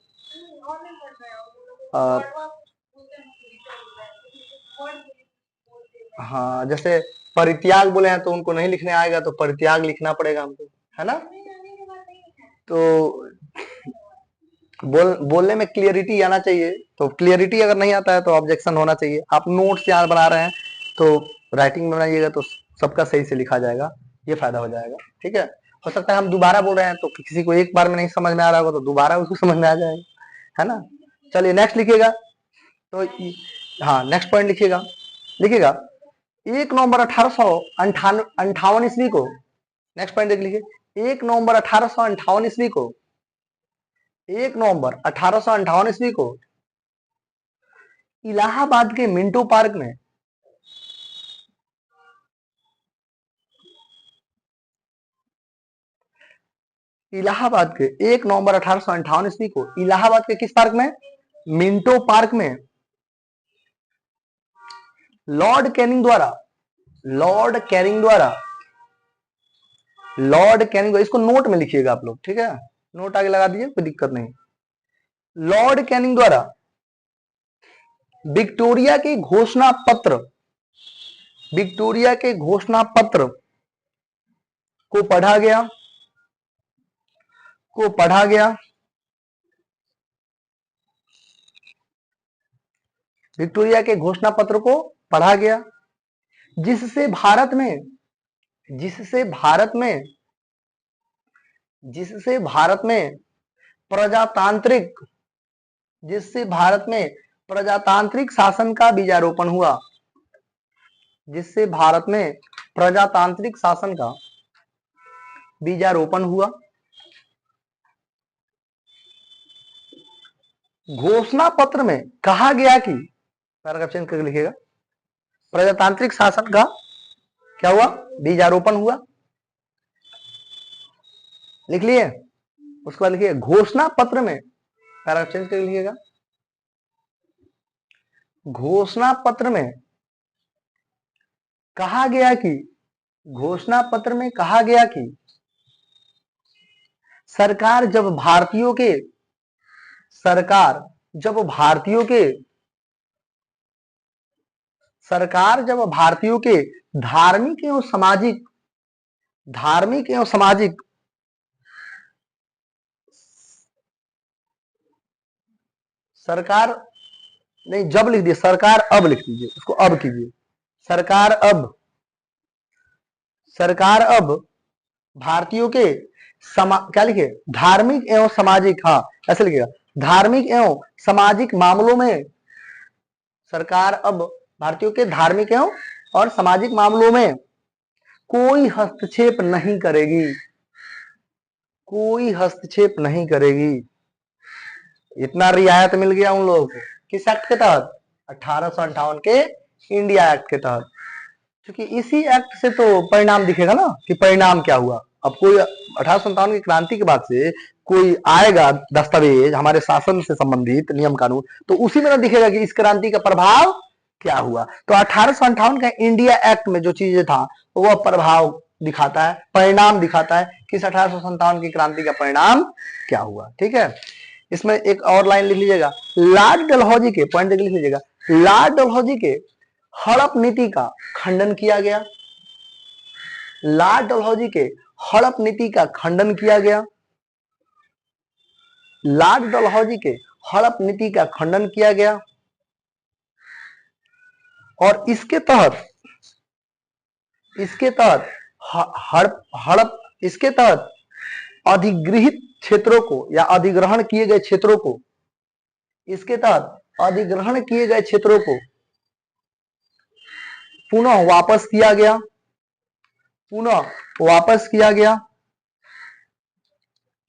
हाँ, जैसे परित्याग बोले हैं तो उनको नहीं लिखने आएगा, तो परित्याग लिखना पड़ेगा हमको, है ना। तो बोलने में क्लियरिटी आना चाहिए, तो क्लियरिटी अगर नहीं आता है तो ऑब्जेक्शन होना चाहिए। आप नोट्स याद बना रहे हैं तो राइटिंग में बनाइएगा तो सबका सही से लिखा जाएगा, ये फायदा हो जाएगा, ठीक है। हो सकता है हम दोबारा बोल रहे हैं तो किसी को एक बार में नहीं समझ में आ रहा होगा तो दोबारा उसको समझ में आ जाएगा, है ना। चलिए नेक्स्ट लिखिएगा, तो हाँ नेक्स्ट पॉइंट लिखिएगा, लिखिएगा 1 नवंबर 1858 ईस्वी को, नेक्स्ट पॉइंट देख लीजिए, 1 नवंबर 1858 ईस्वी को, 1 नवंबर 1858 ईस्वी को इलाहाबाद के मिंटो पार्क में, इलाहाबाद के 1 नवंबर 1858 ईस्वी को इलाहाबाद के किस पार्क में, मिंटो पार्क में लॉर्ड कैनिंग द्वारा, लॉर्ड कैनिंग द्वारा, लॉर्ड कैनिंग, इसको नोट में लिखिएगा आप लोग, ठीक है, नोट आगे लगा दीजिए, कोई दिक्कत नहीं। लॉर्ड कैनिंग द्वारा विक्टोरिया के घोषणा पत्र, विक्टोरिया के घोषणा पत्र को पढ़ा गया, को पढ़ा गया, विक्टोरिया के घोषणा पत्र को पढ़ा गया, जिससे भारत में, जिससे भारत में, जिससे भारत में प्रजातांत्रिक, जिससे भारत में प्रजातांत्रिक शासन का बीजारोपण हुआ, जिससे भारत में प्रजातांत्रिक शासन का बीजारोपण हुआ। घोषणा पत्र में कहा गया कि, पैराग्राफ चेंज करके लिखिएगा, प्रजातांत्रिक शासन का क्या हुआ, बीजारोपण हुआ, लिख लिए। उसके बाद लिखिए घोषणा पत्र में, पैराग्राफ चेंज करके लिखिएगा, घोषणा पत्र में कहा गया कि, घोषणा पत्र में कहा गया कि सरकार जब भारतीयों के, सरकार जब भारतीयों के, सरकार जब भारतीयों के धार्मिक एवं सामाजिक, धार्मिक एवं सामाजिक, सरकार नहीं, जब लिख दिए, सरकार अब लिख दीजिए, उसको अब कीजिए, सरकार अब, सरकार अब भारतीयों के क्या लिखिए, धार्मिक एवं सामाजिक, हाँ ऐसे लिखिएगा, धार्मिक एवं सामाजिक मामलों में, सरकार अब भारतीयों के धार्मिक एवं और सामाजिक मामलों में कोई हस्तक्षेप नहीं करेगी, कोई हस्तक्षेप नहीं करेगी, इतना रियायत मिल गया उन लोगों को किस एक्ट के तहत? 1858 के इंडिया एक्ट के तहत। क्योंकि इसी एक्ट से तो परिणाम दिखेगा ना कि परिणाम क्या हुआ। अब कोई 1857 की क्रांति के बाद से कोई आएगा दस्तावेज हमारे शासन से संबंधित नियम कानून, तो उसी में ना दिखेगा कि इस क्रांति का प्रभाव क्या हुआ। तो 1858 का इंडिया एक्ट में जो चीजें था वह प्रभाव दिखाता है, परिणाम दिखाता है कि इस 1857 की क्रांति का परिणाम क्या हुआ। ठीक है, इसमें एक और लाइन लिख लीजिएगा, लॉर्ड डलहौजी के पॉइंट लिख लीजिएगा, लॉर्ड डलहौजी के हड़प नीति का खंडन किया गया। लॉर्ड डलहौजी के हड़प नीति का खंडन किया गया। लॉर्ड डलहौजी के हड़प नीति का खंडन किया गया और इसके तहत हड़प इसके तहत अधिगृहित क्षेत्रों को या अधिग्रहण किए गए क्षेत्रों को, इसके तहत अधिग्रहण किए गए क्षेत्रों को पुनः वापस किया गया, पुनः वापस किया गया।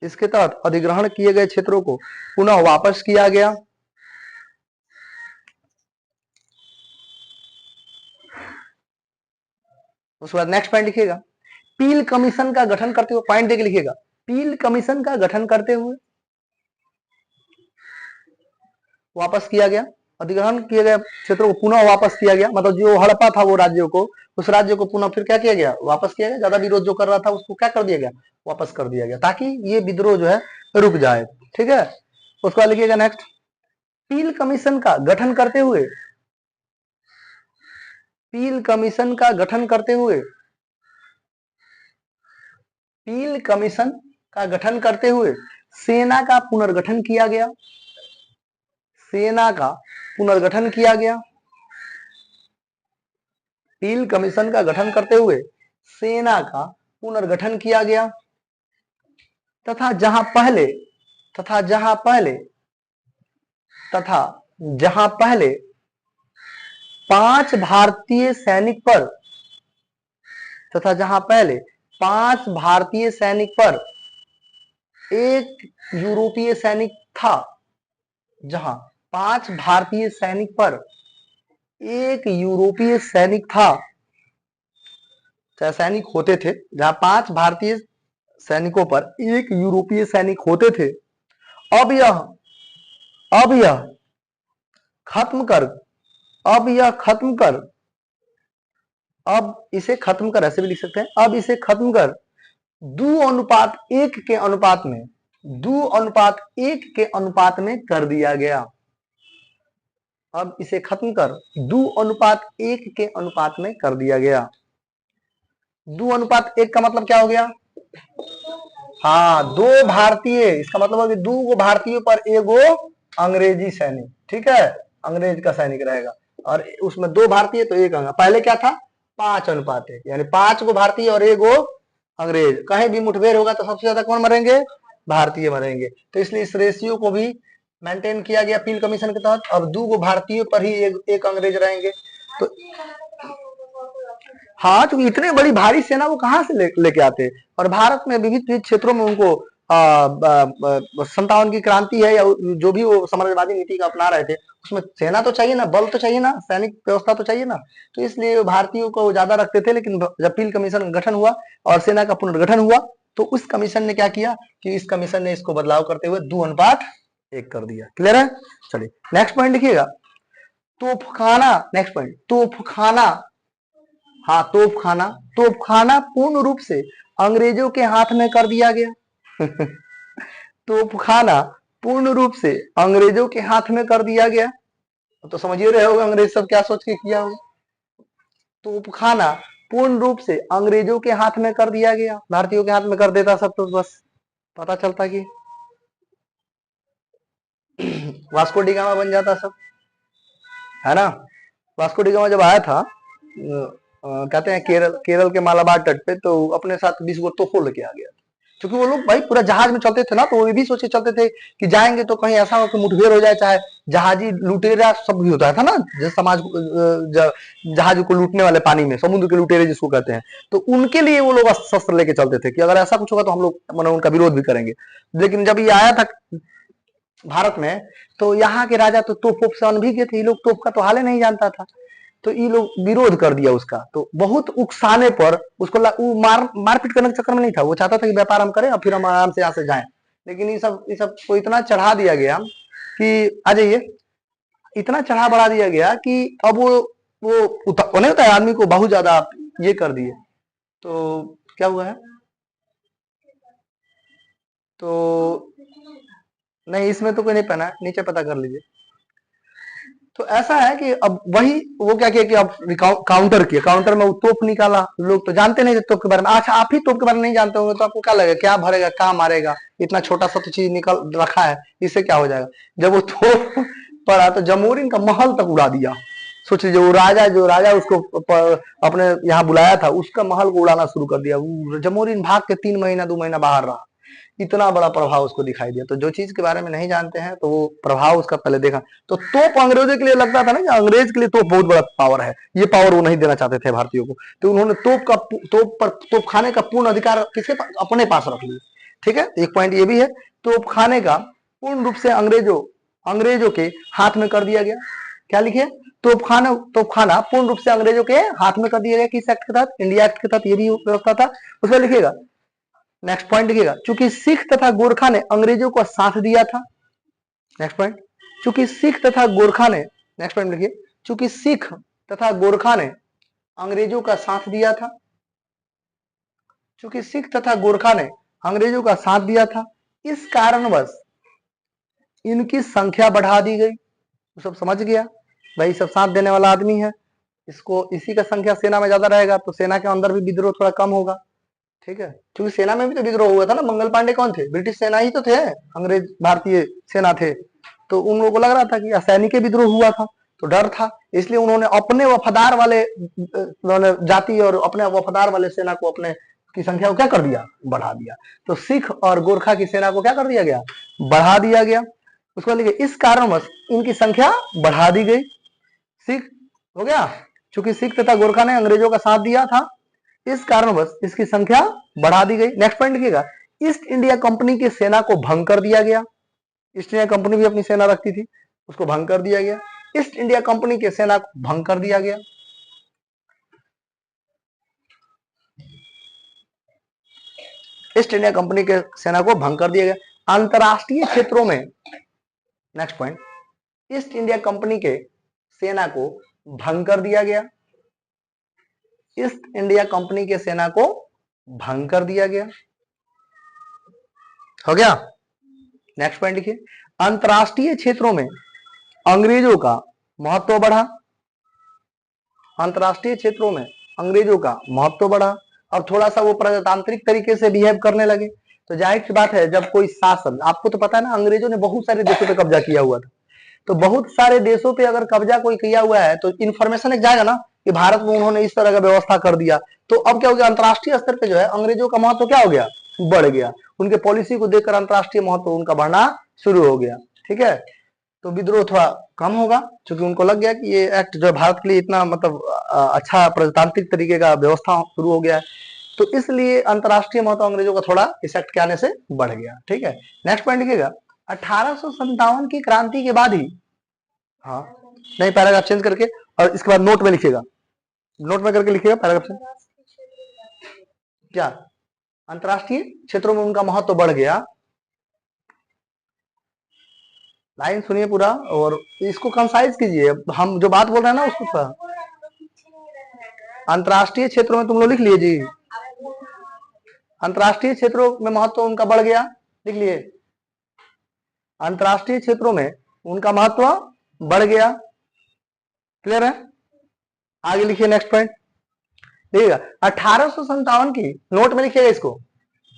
इसके तहत अधिग्रहण किए गए क्षेत्रों को पुनः वापस किया गया। उसके बाद नेक्स्ट पॉइंट लिखिएगा, पील कमीशन का गठन करते हुए, पॉइंट देके लिखिएगा, पील कमीशन का गठन करते हुए वापस किया गया, अधिग्रहण किए गए क्षेत्रों को पुनः वापस किया गया। मतलब जो हड़पा था वो राज्यों को, उस राज्य को पुनः फिर क्या किया गया, वापस किया गया। ज्यादा विरोध जो कर रहा था उसको क्या कर दिया गया, वापस कर दिया गया, ताकि ये विद्रोह जो है रुक जाए। ठीक है, उसके बाद लिखिएगा नेक्स्ट, पील कमीशन का गठन करते हुए, पील कमीशन का गठन करते हुए, पील कमीशन का गठन करते हुए सेना का पुनर्गठन किया गया। सेना का पुनर्गठन किया गया। पील कमीशन का गठन करते हुए सेना का पुनर्गठन किया गया तथा जहां पहले तथा जहां पहले 5 भारतीय सैनिक पर तथा जहां पहले 5 भारतीय सैनिक पर एक यूरोपीय सैनिक था, जहां 5 भारतीय सैनिक पर एक यूरोपीय सैनिक था, चाहे सैनिक होते थे, जहां 5 भारतीय सैनिकों पर एक यूरोपीय सैनिक होते थे, अब यह खत्म कर, अब इसे खत्म कर, ऐसे भी लिख सकते हैं, अब इसे खत्म कर 2:1 के अनुपात में, 2:1 के अनुपात में कर दिया गया। अब इसे खत्म कर 2:1 के अनुपात में कर दिया गया। 2:1 का मतलब क्या हो गया, हाँ 2 भारतीय, इसका मतलब है कि 2 भारतीयों पर एगो अंग्रेजी सैनिक। ठीक है, अंग्रेज का सैनिक रहेगा और उसमें 2 भारतीय तो 1 अंग्रेज। पहले क्या था, 5:1, यानी 5 गो भारतीय और 1 गो अंग्रेज। कहीं भी मुठभेड़ होगा तो सबसे ज्यादा कौन मरेंगे, भारतीय मरेंगे। तो इसलिए इस रेशियो को भी मेंटेन किया गया पील कमीशन के तहत। अब 2 गो भारतीयों पर ही एक अंग्रेज रहेंगे। तो हाँ, तो इतने बड़ी भारी सेना वो कहां से लेके आते। और भारत में विभिन्न क्षेत्रों में उनको 57 की क्रांति है या जो भी वो साम्राज्यवादी नीति का अपना रहे थे, उसमें सेना तो चाहिए ना, बल तो चाहिए ना, सैनिक व्यवस्था तो चाहिए ना। तो इसलिए भारतीयों को ज्यादा रखते थे। लेकिन जब पील कमीशन का गठन हुआ और सेना का पुनर्गठन हुआ तो उस कमीशन ने क्या किया कि इस कमीशन ने इसको बदलाव करते हुए 2:1 कर दिया। क्लियर है, चलिए नेक्स्ट पॉइंट लिखिएगा, तोपखाना। नेक्स्ट पॉइंट, तोपखाना। हाँ, तोपखाना पूर्ण रूप से अंग्रेजों के हाथ में कर दिया गया। तोपखाना पूर्ण रूप से अंग्रेजों के हाथ में कर दिया गया। तो समझिए रहे होगा अंग्रेज सब क्या सोच के किया होगा। तोपखाना पूर्ण रूप से अंग्रेजों के हाथ में कर दिया गया। भारतीयों के हाथ में कर देता सब तो बस पता चलता कि वास्को डी गामा बन जाता सब, है ना। वास्को डी गामा जब आया था कहते हैं केरल के मालाबार तट पे, तो अपने साथ 20 गो तोपों लेके आ गया। क्योंकि वो लोग भाई पूरा जहाज में चलते थे ना, तो वो भी सोचे चलते थे कि जाएंगे तो कहीं ऐसा हो कि मुठभेड़ हो जाए, चाहे जहाजी लुटेरा सब भी होता था ना, जैसे समाज जहाज को लूटने वाले पानी में, समुद्र के लुटेरे जिसको कहते हैं, तो उनके लिए वो लोग शस्त्र लेके चलते थे कि अगर ऐसा कुछ होगा तो हम लोग उनका विरोध भी करेंगे। लेकिन जब ये आया था भारत में, तो यहाँ के राजा तो तोप से अनभिज्ञ थे, ये लोग तोप का तो हाल ही नहीं जानता था, तो ये लोग विरोध कर दिया उसका। तो बहुत उकसाने पर उसको वो मारपीट करने के चक्कर में नहीं था, वो चाहता था कि व्यापार हम करें और फिर हम आराम से यहाँ से जाएं। लेकिन ये सब को इतना चढ़ा दिया गया कि आ जाइए, इतना चढ़ा बढ़ा दिया गया कि अब वो नहीं होता है, आदमी को बहुत ज्यादा ये कर दिए। तो क्या हुआ है, तो नहीं इसमें तो कोई नहीं पहना है, नीचे पता कर लीजिए। तो ऐसा है कि अब वही वो क्या किया कि अब काउंटर किया, काउंटर में वो तोप निकाला। लोग तो जानते नहीं थे तोप के बारे में। अच्छा आप ही तोप के बारे में नहीं जानते होंगे तो आपको क्या लगेगा, क्या भरेगा, क्या मारेगा, इतना छोटा सा तो चीज निकल रखा है, इससे क्या हो जाएगा। जब वो तोप पड़ा तो जमोरिन का महल तक उड़ा दिया। सोच लीजिए, वो जो राजा उसको अपने यहाँ बुलाया था, उसका महल को उड़ाना शुरू कर दिया। जमोरिन भाग के 3 महीना 2 महीना बाहर रहा, इतना बड़ा प्रभाव उसको दिखाई दिया। तो जो चीज के बारे में नहीं जानते हैं तो वो प्रभाव उसका पहले देखा। तो तोप अंग्रेजों के लिए लगता था ना कि अंग्रेज के लिए तोप बहुत बड़ा पावर है, ये पावर वो नहीं देना चाहते थे भारतीयों को। तो उन्होंने तोप खाने का पूर्ण अधिकार किसके पास, अपने पास रख लिया। ठीक है, एक पॉइंट ये भी है, तोप खाने का पूर्ण रूप से अंग्रेजों के हाथ में कर दिया गया। क्या लिखे, तोप खाना पूर्ण रूप से अंग्रेजों के हाथ में कर दिया गया। किस एक्ट के तहत, इंडिया एक्ट के तहत ये भी व्यवस्था था। उसमें लिखिएगा, नेक्स्ट पॉइंट लिखिएगा, चूंकि सिख तथा गोरखा ने अंग्रेजों को साथ दिया था। नेक्स्ट पॉइंट, चूंकि सिख तथा गोरखा ने, नेक्स्ट पॉइंट लिखिए, चूंकि सिख तथा गोरखा ने अंग्रेजों का साथ दिया था। चूंकि सिख तथा गोरखा ने अंग्रेजों का साथ दिया था, इस कारणवश इनकी संख्या बढ़ा दी गई। तो सब समझ गया भाई, सब साथ देने वाला आदमी है, इसको इसी का संख्या सेना में ज्यादा रहेगा तो सेना के अंदर भी विद्रोह थोड़ा कम होगा। ठीक है, क्योंकि सेना में भी तो विद्रोह हुआ था ना। मंगल पांडे कौन थे, ब्रिटिश सेना ही तो थे, अंग्रेज भारतीय सेना थे। तो उन लोगों को लग रहा था कि सैनिक विद्रोह हुआ था, तो डर था, इसलिए उन्होंने अपने वफादार वाले जाति और अपने वफादार वाले सेना को, अपने की संख्या को क्या कर दिया, बढ़ा दिया। तो सिख और गोरखा की सेना को क्या कर दिया गया, बढ़ा दिया गया। उसके बाद लिखिए, इस कारणवश इनकी संख्या बढ़ा दी गई। सिख हो गया, चूंकि सिख तथा गोरखा ने अंग्रेजों का साथ दिया था, इस कारणवश इसकी संख्या बढ़ा दी गई। नेक्स्ट पॉइंट लिखिएगा, ईस्ट इंडिया कंपनी की सेना को भंग कर दिया गया। ईस्ट इंडिया कंपनी भी अपनी सेना रखती थी, उसको भंग कर दिया गया। ईस्ट इंडिया कंपनी की सेना को भंग कर दिया गया। ईस्ट इंडिया कंपनी के सेना को भंग कर दिया गया। अंतरराष्ट्रीय क्षेत्रों में, next point, east India company के सेना को भंग कर दिया गया। ईस्ट इंडिया कंपनी के सेना को भंग कर दिया गया। हो गया। नेक्स्ट पॉइंट लिखिए, अंतरराष्ट्रीय क्षेत्रों में अंग्रेजों का महत्व बढ़ा। अंतरराष्ट्रीय क्षेत्रों में अंग्रेजों का महत्व बढ़ा और थोड़ा सा वो प्रजातांत्रिक तरीके से बिहेव करने लगे। तो जाहिर सी बात है, जब कोई शासन, आपको तो पता है ना, अंग्रेजों ने बहुत सारे देशों पे कब्जा किया हुआ था। तो बहुत सारे देशों पे अगर कब्जा कोई किया हुआ है तो इन्फॉर्मेशन एक जाएगा ना कि भारत में उन्होंने इस तरह का व्यवस्था कर दिया। तो अब क्या हो गया, अंतरराष्ट्रीय स्तर पे जो है अंग्रेजों का महत्व क्या हो गया, बढ़ गया। उनके पॉलिसी को देखकर अंतरराष्ट्रीय महत्व उनका बढ़ना शुरू हो गया। ठीक है, तो विद्रोह थोड़ा कम होगा, क्योंकि उनको लग गया कि ये एक्ट जो भारत के लिए इतना मतलब अच्छा प्रजातांत्रिक तरीके का व्यवस्था शुरू हो गया है। तो इसलिए अंतरराष्ट्रीय महत्व अंग्रेजों का थोड़ा इस एक्ट के आने से बढ़ गया। ठीक है, नेक्स्ट पॉइंट लिखिएगा, 1857 की क्रांति के बाद ही, हाँ नहीं, पैराग्राफ चेंज करके और इसके बाद नोट में लिखिएगा, नोट में करके लिखिएगा पैराग्राफ से। क्या, अंतरराष्ट्रीय क्षेत्रों में उनका महत्व बढ़ गया। लाइन सुनिए पूरा और इसको कंसाइज कीजिए, हम जो बात बोल रहे हैं ना उसको थोड़ा। अंतरराष्ट्रीय क्षेत्रों में तुम लोग लिख लिए जी, अंतरराष्ट्रीय क्षेत्रों में महत्व उनका बढ़ गया, लिख लिए, अंतरराष्ट्रीय क्षेत्रों में उनका महत्व बढ़ गया। क्लियर है, आगे लिखिए नेक्स्ट पॉइंट देखिएगा, 1857 की, नोट में लिखिएगा इसको,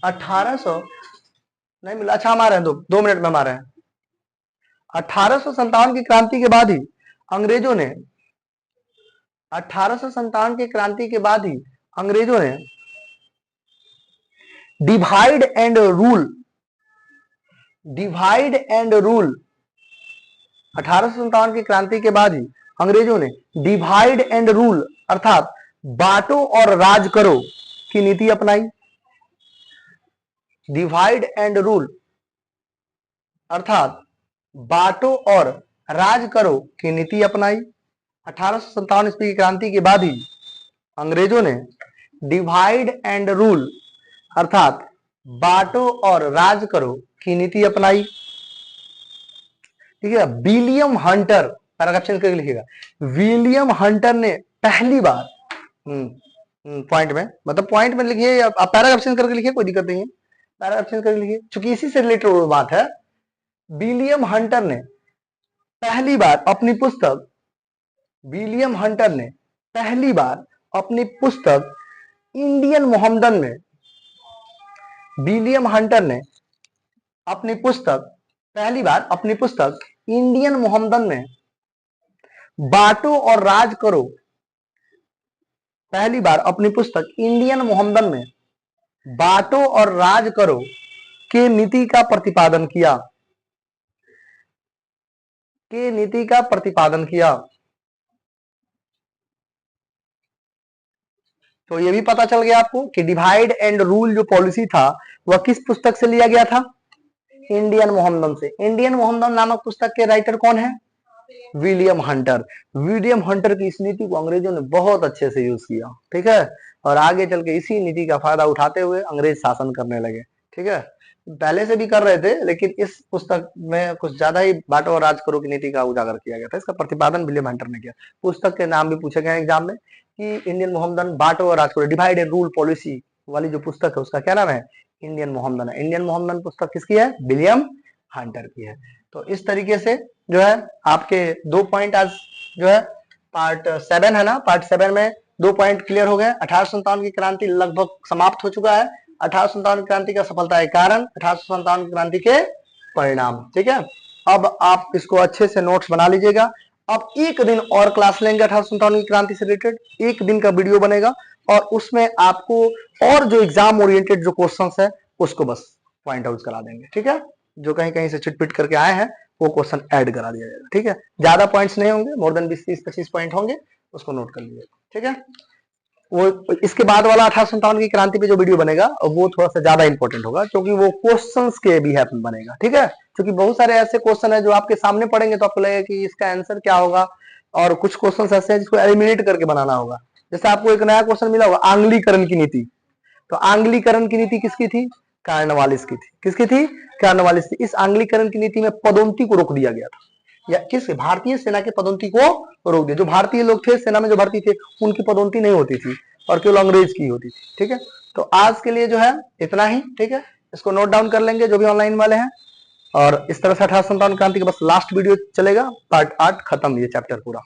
1800 नहीं मिला, अच्छा हम आ रहे हैं, 2 मिनट में हम आ रहे हैं। 1857 की क्रांति के बाद ही अंग्रेजों ने, 1857 की क्रांति के बाद ही अंग्रेजों ने divide and rule, divide and rule, 1857 की क्रांति के बाद ही अंग्रेजों ने डिवाइड एंड रूल अर्थात बांटो और राज करो की नीति अपनाई। डिवाइड एंड रूल अर्थात बांटो और राज करो की नीति अपनाई। 1857 ईस्वी की क्रांति के बाद ही अंग्रेजों ने डिवाइड एंड रूल अर्थात बांटो और राज करो की नीति अपनाई। ठीक है, विलियम हंटर, पैराग्राफ चेंज करके लिखिएगा, विलियम हंटर ने पहली बार पॉइंट में, मतलब पॉइंट में लिखिए, आप पैराग्राफ चेंज करके लिखिए, कोई दिक्कत नहीं है, पैराग्राफ चेंज करके लिखिए, क्योंकि इसी से रिलेटेड वो बात है। विलियम हंटर ने पहली बार अपनी पुस्तक, विलियम हंटर ने पहली बार अपनी पुस्तक इंडियन मोहम्मदन में, विलियम हंटर ने अपनी पुस्तक पहली बार अपनी पुस्तक इंडियन मोहम्मदन में बांटो और राज करो, पहली बार अपनी पुस्तक इंडियन मोहम्मदन में बांटो और राज करो के नीति का प्रतिपादन किया, के नीति का प्रतिपादन किया। तो ये भी पता चल गया आपको कि डिवाइड एंड रूल जो पॉलिसी था वह किस पुस्तक से लिया गया था, इंडियन मोहम्मदन से। इंडियन मोहम्मदन नामक पुस्तक के राइटर कौन है, विलियम हंटर। विलियम हंटर की इस नीति को अंग्रेजों ने बहुत अच्छे से यूज किया, ठीक है, और आगे चल के इसी नीति का फायदा उठाते हुए अंग्रेज शासन करने लगे। ठीक है, पहले से भी कर रहे थे, लेकिन इस पुस्तक में कुछ ज्यादा ही बांटो और राज करो की नीति का उजागर किया गया था। इसका प्रतिपादन विलियम हंटर ने किया। पुस्तक के नाम भी पूछे गए एग्जाम में कि इंडियन मोहम्मदन बांटो और राज करो, डिवाइड एंड रूल पॉलिसी वाली जो पुस्तक है उसका क्या नाम है, इंडियन मोहम्मदन है। इंडियन मोहम्मदन पुस्तक किसकी है, विलियम हंटर की है। तो इस तरीके से जो है आपके 2 पॉइंट आज जो है पार्ट 7 है ना, पार्ट 7 में 2 पॉइंट क्लियर हो गए। 1857 की क्रांति लगभग समाप्त हो चुका है। 1857 क्रांति का सफलता के कारण, 1857 क्रांति के परिणाम। ठीक है, अब आप इसको अच्छे से नोट्स बना लीजिएगा। अब एक दिन और क्लास लेंगे 1857 की क्रांति से रिलेटेड, एक दिन का वीडियो बनेगा और उसमें आपको और जो एग्जाम ओरिएंटेड जो क्वेश्चंस है उसको बस पॉइंट आउट करा देंगे। ठीक है, जो कहीं कहीं से चिटपिट करके आए हैं वो क्वेश्चन ऐड करा दिया जाएगा। ठीक है, ज्यादा पॉइंट्स नहीं होंगे, मोर देन 20-30-25 पॉइंट होंगे, उसको नोट कर लीजिए। ठीक है, वो इसके बाद वाला 1857 की क्रांति पे जो वीडियो बनेगा वो थोड़ा सा ज्यादा इंपॉर्टेंट होगा, क्योंकि वो क्वेश्चंस के बिहाफ में बनेगा। ठीक है, क्योंकि बहुत सारे ऐसे क्वेश्चन है जो आपके सामने पढ़ेंगे तो आपको लगेगा कि इसका आंसर क्या होगा, और कुछ क्वेश्चन ऐसे हैं जिसको एलिमिनेट करके बनाना होगा। जैसे आपको एक नया क्वेश्चन मिला होगा, आंगलीकरण की नीति। तो आंगलीकरण की नीति किसकी थी, कार्नवालिस की थी। किसकी थी, कार्नवालिस थी। इस आंगलीकरण की नीति में पदोन्नति को रोक दिया गया था, या किस भारतीय सेना के पदोन्नति को रोक दिया। जो भारतीय लोग थे सेना में जो भर्ती थे उनकी पदोन्नति नहीं होती थी और केवल अंग्रेज की होती थी। ठीक है, तो आज के लिए जो है इतना ही। ठीक है, इसको नोट डाउन कर लेंगे जो भी ऑनलाइन वाले हैं, और इस तरह से 1857 क्रांति का बस लास्ट वीडियो चलेगा, पार्ट 8 खत्म, ये चैप्टर पूरा।